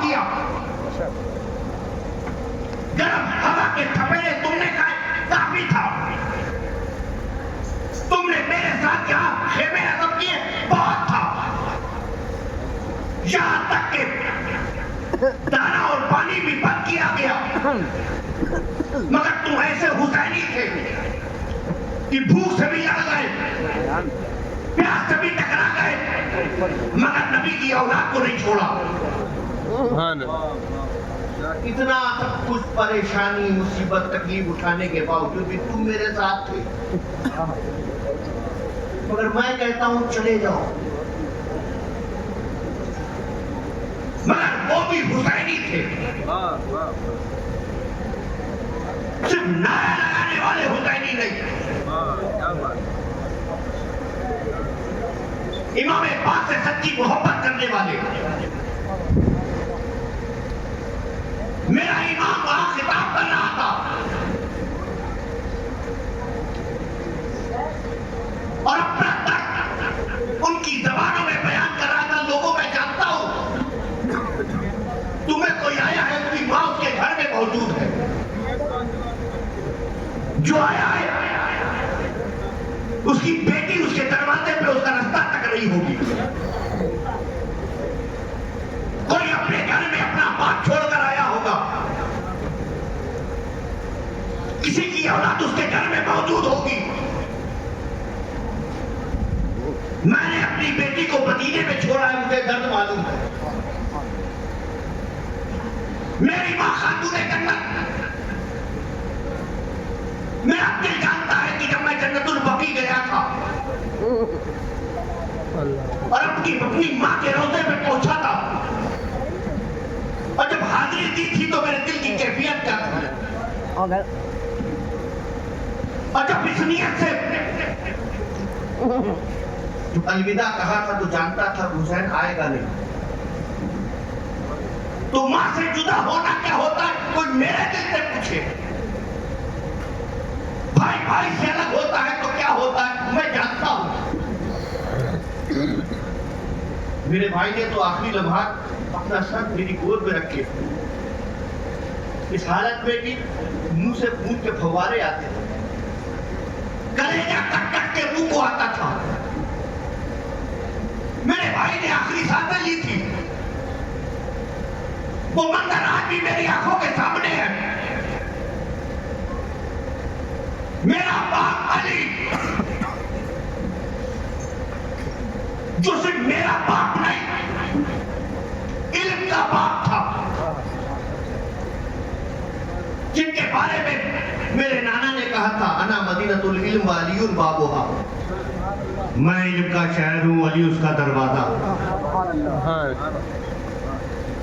بہت کیا. گرم ہوا کے تھپیڑے تم نے کھائے کافی تھا. تم نے میرے ساتھ یہاں خیمے عزم کیے بہت تھا. یہاں تک کہ دانا اور پانی بھی بند کیا گیا. مگر تم ایسے حسینی تھے کہ بھوک سے بھی لڑ گئے, پیاس سے بھی ٹکرا گئے, مگر نبی کی اولاد کو نہیں چھوڑا. اتنا سب کچھ پریشانی, مصیبت, تکلیف اٹھانے کے باوجود بھی تم میرے ساتھ تھے. مگر میں کہتا ہوں چلے جاؤ. مگر وہ بھی حسینی تھے, صرف نعرہ لگانے والے حسینی نہیں. امام پاک سے سچی محبت کرنے والے. میرا امام وہاں خطاب کر رہا تھا اور اپنا درد ان کی زبانوں میں بیان کر رہا تھا. لوگوں میں جانتا ہوں تمہیں کوئی آیا ہے, اس کی ماں اس کے گھر میں موجود ہے. جو آیا ہے اس کی بیٹی اس کے دروازے پہ اس کا رستہ تک نہیں ہوگی. کوئی اپنے گھر میں اپنا باپ چھوڑ کر آیا ہوگا, کسی کی اولاد اس کے گھر میں موجود ہوگی. میں نے اپنی بیٹی کو مدینے میں چھوڑا ہے, مجھے درد معلوم ہے. میری ماں خاتون جنت, میرا دل جانتا ہے کہ جب میں جنت البقیع گیا تھا اور اپنی ماں کے روضے میں پہنچا تھا, اور جب حاضری دی تھی تو میرے دل کی کیفیت کیا تھی, اور جب اس نیت سے جو الوداع کہا تھا تو جانتا تھا حسین آئے گا نہیں. تو ماں سے جدا ہونا کیا ہوتا ہے, کوئی میرے دل سے پوچھے. بھائی بھائی سے الگ ہوتا ہے تو کیا ہوتا ہے, میں جانتا ہوں. میرے بھائی نے تو آخری لمحات اپنا سر میری گود میں رکھے, اس حالت میں کہ منہ سے خون کے پھوارے آتے تھے, کلیجہ کٹ کٹ کے منہ کو آتا تھا. میرے بھائی نے آخری سانسیں لی تھی. وہ منظر آج بھی میری آنکھوں کے سامنے ہے. میرا باپ علی, جو صرف میرا باپ نہیں, علم کا باپ تھا, جن کے بارے میں میرے نانا نے کہا تھا انا مدینۃ العلم وعلی بابھا, میں علم کا شہر ہوں, علی اس کا دروازہ.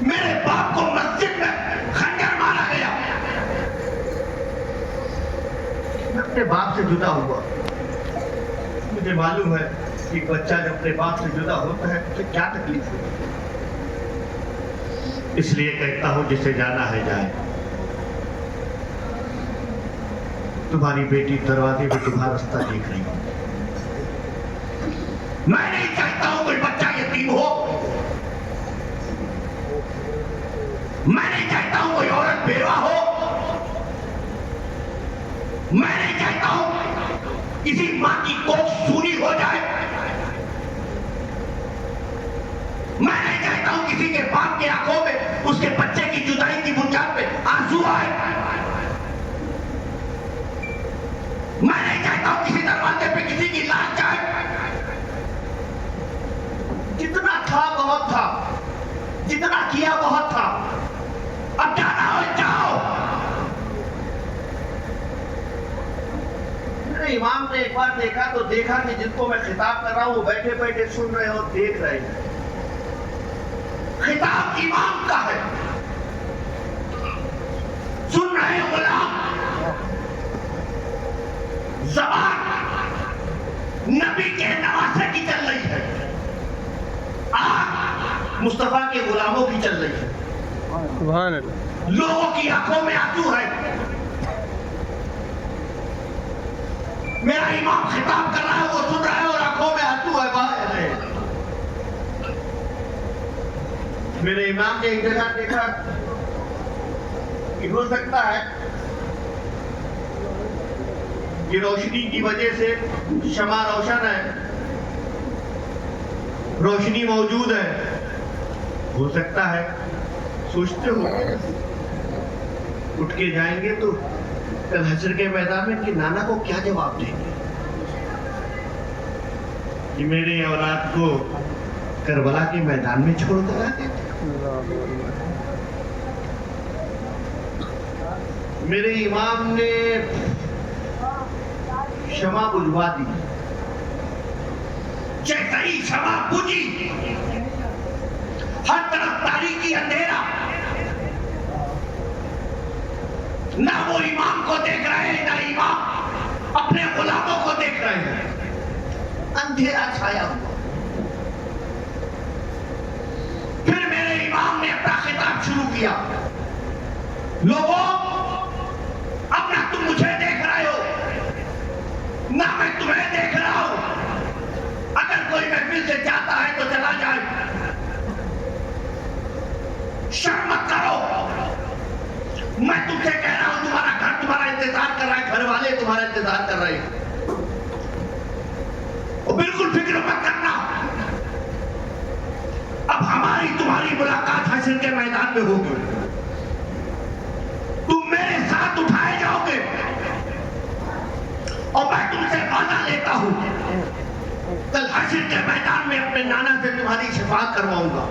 میرے باپ کو مسجد میں خنجر مارا گیا. میں اپنے باپ سے جدا ہوا. مجھے معلوم ہے کہ بچہ جب اپنے باپ سے جدا ہوتا ہے تو کیا تکلیف ہوتی ہے. اس لیے کہتا ہوں جسے جانا ہے جائے. تمہاری بیٹی دروازے میں تمہارا رستہ دیکھ رہی ہے. میں نہیں چاہتا ہوں کوئی بچہ یتیم ہو. میں نہیں چاہتا ہوں کوئی عورت بیوہ ہو. میں نہیں چاہتا ہوں کسی ماں کی کوکھ سونی ہو جائے. میں نہیں چاہتا ہوں کسی کے باپ کی آنکھوں میں اس کے بچے کی جدائی کی بنیاد پہ آنسو آئے. میں نہیں چاہتا ہوں کسی دروازے پہ کسی کی لاش جائے. جتنا تھا بہت تھا, جتنا کیا بہت تھا. اب جانا ہو جاؤ. میرے امام نے ایک بار دیکھا تو دیکھا کہ جن کو میں خطاب کر رہا ہوں وہ بیٹھے بیٹھے سن رہے اور دیکھ رہے ہیں. خطاب امام کا ہے, سن رہے غلام. زبان نبی کے نواسے کی چل رہی ہے, آنکھ مصطفیٰ کے غلاموں کی چل رہی ہے. سبحان اللہ. لوگوں کی آنکھوں میں آنسو ہے. میرا امام خطاب کر رہا ہے, وہ سن رہا ہے اور آنکھوں میں آنسو ہے. میرے امام نے ایک جگہ دیکھا کہ ہو سکتا ہے کہ روشنی کی وجہ سے شمع روشن ہے، روشنی موجود ہے، ہو سکتا ہے سوچتے ہو اٹھ کے جائیں گے تو کل حشر کے میدان میں کہ نانا کو کیا جواب دیں گے کہ میرے اولاد کو کربلا کے میدان میں چھوڑ کر آتے تھے۔ میرے امام نے شمع بجھوا دی، جیسا ہی شمع بجھی ہر طرف تاریکی اندھیرا، نہ وہ امام کو دیکھ رہے ہیں نہ امام اپنے غلاموں کو دیکھ رہے ہیں، اندھیرا چھایا ہوا۔ پھر میرے امام نے اپنا خطاب شروع کیا، لوگوں اب نہ تم مجھے دیکھ رہے ہو نہ میں تمہیں دیکھ رہا ہوں، اگر کوئی محفل سے جاتا ہے تو چلا جائے، شرم مت کرو، میں تم سے کہہ رہا ہوں تمہارا گھر تمہارا انتظار کر رہا ہے، گھر والے تمہارا انتظار کر رہے ہیں، اور بالکل فکر مت کرنا، اب ہماری تمہاری ملاقات حشر کے میدان میں ہوگی، تم میرے ساتھ اٹھائے جاؤ گے اور میں تم سے وعدہ لیتا ہوں کل حشر کے میدان میں اپنے نانا سے تمہاری شفاعت کرواؤں گا۔